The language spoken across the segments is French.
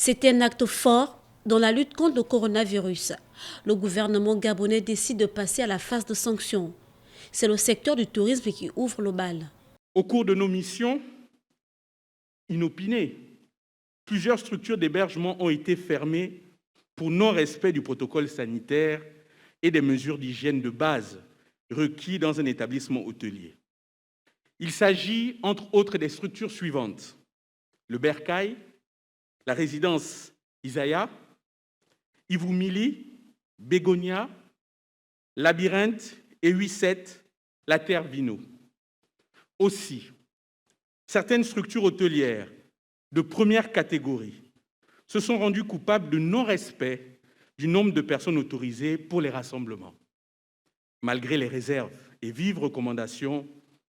C'était un acte fort dans la lutte contre le coronavirus. Le gouvernement gabonais décide de passer à la phase de sanctions. C'est le secteur du tourisme qui ouvre le bal. Au cours de nos missions inopinées, plusieurs structures d'hébergement ont été fermées pour non-respect du protocole sanitaire et des mesures d'hygiène de base requis dans un établissement hôtelier. Il s'agit, entre autres, des structures suivantes: le Bercail, la résidence Isaiah, Ivoumili, Bégonia, Labyrinthe et 8-7, la Terre Vino. Aussi, certaines structures hôtelières de première catégorie se sont rendues coupables de non-respect du nombre de personnes autorisées pour les rassemblements, malgré les réserves et vives recommandations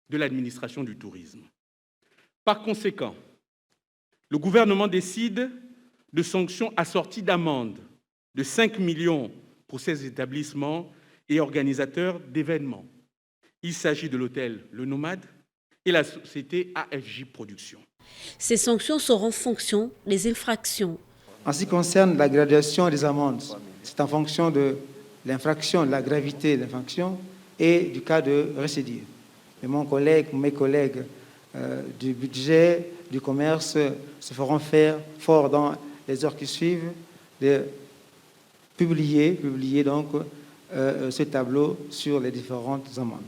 de l'administration du tourisme. Par conséquent, le gouvernement décide de sanctions assorties d'amendes de 5 millions pour ces établissements et organisateurs d'événements. Il s'agit de l'hôtel Le Nomade et la société AFJ Productions. Ces sanctions seront fonction des infractions. En ce qui concerne la graduation des amendes, c'est en fonction de l'infraction, de la gravité de l'infraction et du cas de récidive. Et mes collègues du budget, du commerce se feront faire fort dans les heures qui suivent de publier donc ce tableau sur les différentes amendes.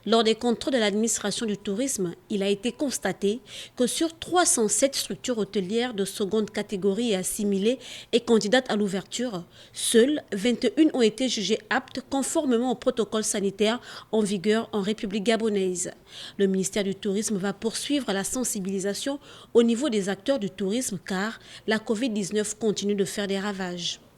Lors des contrôles de l'administration du tourisme, il a été constaté que sur 307 structures hôtelières de seconde catégorie et assimilées et candidates à l'ouverture, seules 21 ont été jugées aptes conformément au protocole sanitaire en vigueur en République gabonaise. Le ministère du Tourisme va poursuivre la sensibilisation au niveau des acteurs du tourisme car la Covid-19 continue de faire des ravages.